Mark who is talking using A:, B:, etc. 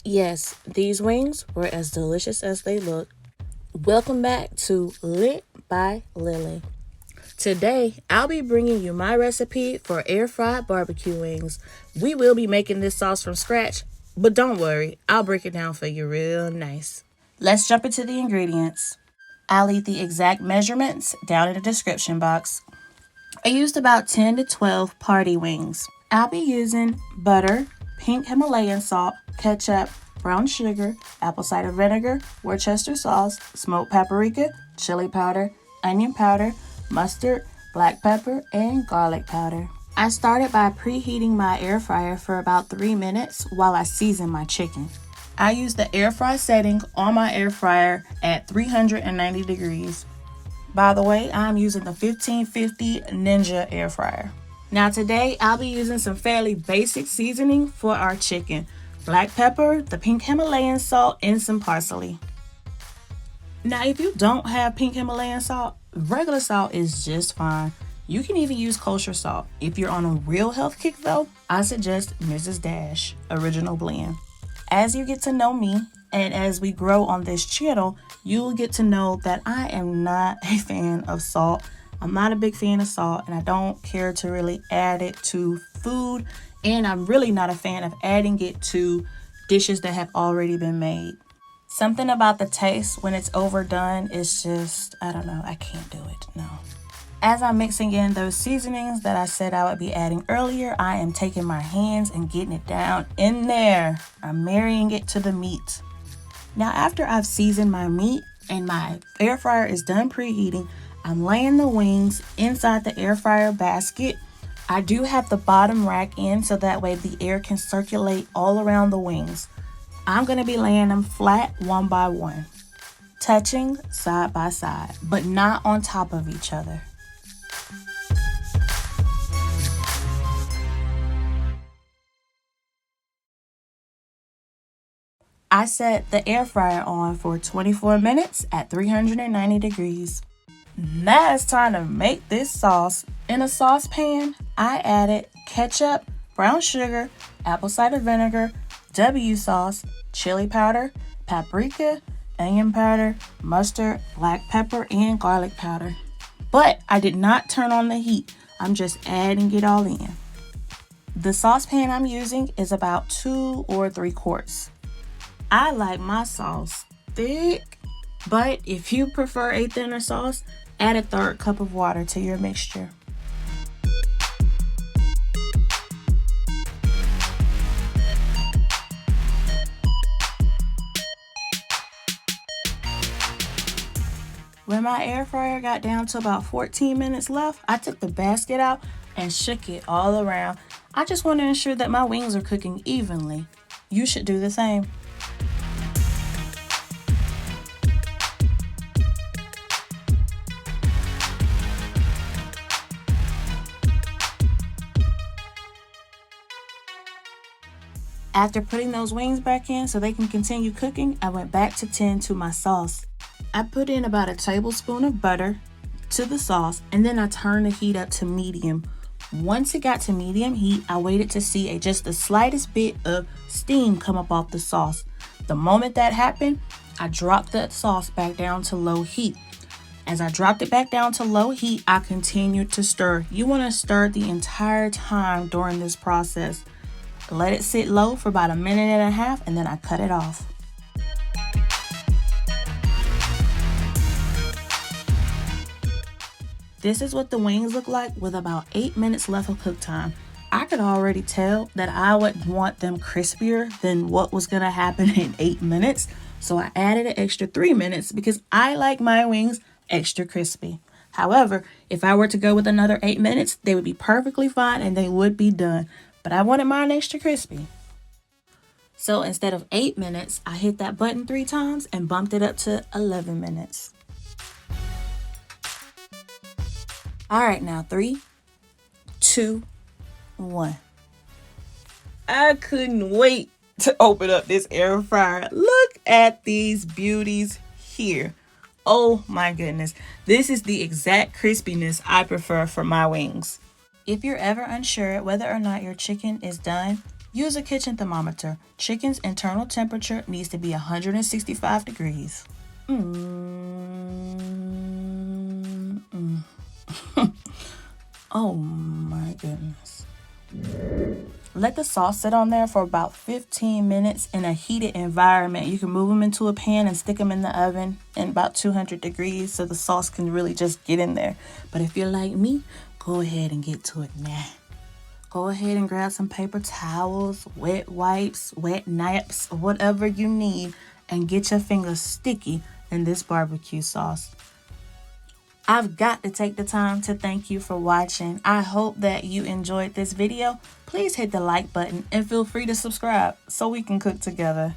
A: Yes, these wings were as delicious as they look. Welcome back to Lit by Lily. Today, I'll be bringing you my recipe for air fried barbecue wings. We will be making this sauce from scratch, but don't worry, I'll break it down for you real nice. Let's jump into the ingredients. I'll leave the exact measurements down in the description box. I used about 10 to 12 party wings. I'll be using butter, pink Himalayan salt, ketchup, brown sugar, apple cider vinegar, Worcester sauce, smoked paprika, chili powder, onion powder, mustard, black pepper, and garlic powder. I started by preheating my air fryer for about 3 minutes while I season my chicken. I use the air fry setting on my air fryer at 390 degrees. By the way, I'm using the 1550 Ninja air fryer. Now today, I'll be using some fairly basic seasoning for our chicken. Black pepper, the pink Himalayan salt, and some parsley. Now if you don't have pink Himalayan salt, regular salt is just fine. You can even use kosher salt. If you're on a real health kick though, I suggest Mrs. Dash Original Blend. As you get to know me, and as we grow on this channel, you'll get to know that I am not a fan of salt. I'm not a big fan of salt, and I don't care to really add it to food, and I'm really not a fan of adding it to dishes that have already been made. Something about the taste when it's overdone is just, I don't know, I can't do it, no. As I'm mixing in those seasonings that I said I would be adding earlier, I am taking my hands and getting it down in there. I'm marrying it to the meat. Now after I've seasoned my meat and my air fryer is done preheating, I'm laying the wings inside the air fryer basket. I do have the bottom rack in so that way the air can circulate all around the wings. I'm going to be laying them flat one by one, touching side by side, but not on top of each other. I set the air fryer on for 24 minutes at 390 degrees. Now it's time to make this sauce. In a saucepan, I added ketchup, brown sugar, apple cider vinegar, W sauce, chili powder, paprika, onion powder, mustard, black pepper, and garlic powder. But I did not turn on the heat. I'm just adding it all in. The saucepan I'm using is about 2 or 3 quarts. I like my sauce thick, but if you prefer a thinner sauce, add a 1/3 cup of water to your mixture. When my air fryer got down to about 14 minutes left, I took the basket out and shook it all around. I just want to ensure that my wings are cooking evenly. You should do the same. After putting those wings back in so they can continue cooking, I went back to tend to my sauce. I put in about a tablespoon of butter to the sauce, and then I turned the heat up to medium. Once it got to medium heat, I waited to see just the slightest bit of steam come up off the sauce. The moment that happened, I dropped the sauce back down to low heat. As I dropped it back down to low heat, I continued to stir. You want to stir the entire time during this process. Let it sit low for about 1.5 minutes, and then I cut it off. This is what the wings look like with about 8 minutes left of cook time. I could already tell that I would want them crispier than what was going to happen in 8 minutes. So I added an extra 3 minutes because I like my wings extra crispy. However, if I were to go with another 8 minutes, they would be perfectly fine and they would be done. But I wanted mine extra crispy. So instead of 8 minutes, I hit that button 3 times and bumped it up to 11 minutes. All right, now 3, 2, 1. I couldn't wait to open up this air fryer. Look at these beauties here. Oh my goodness. This is the exact crispiness I prefer for my wings. If you're ever unsure whether or not your chicken is done, Use a kitchen thermometer. Chicken's internal temperature needs to be 165 degrees. Oh my goodness. Let the sauce sit on there for about 15 minutes in a heated environment. You can move them into a pan and stick them in the oven in about 200 degrees so the sauce can really just get in there. But if you're like me, go ahead and get to it now. Go ahead and grab some paper towels, wet wipes, wet naps, whatever you need, and get your fingers sticky in this barbecue sauce. I've got to take the time to thank you for watching. I hope that you enjoyed this video. Please hit the like button and feel free to subscribe so we can cook together.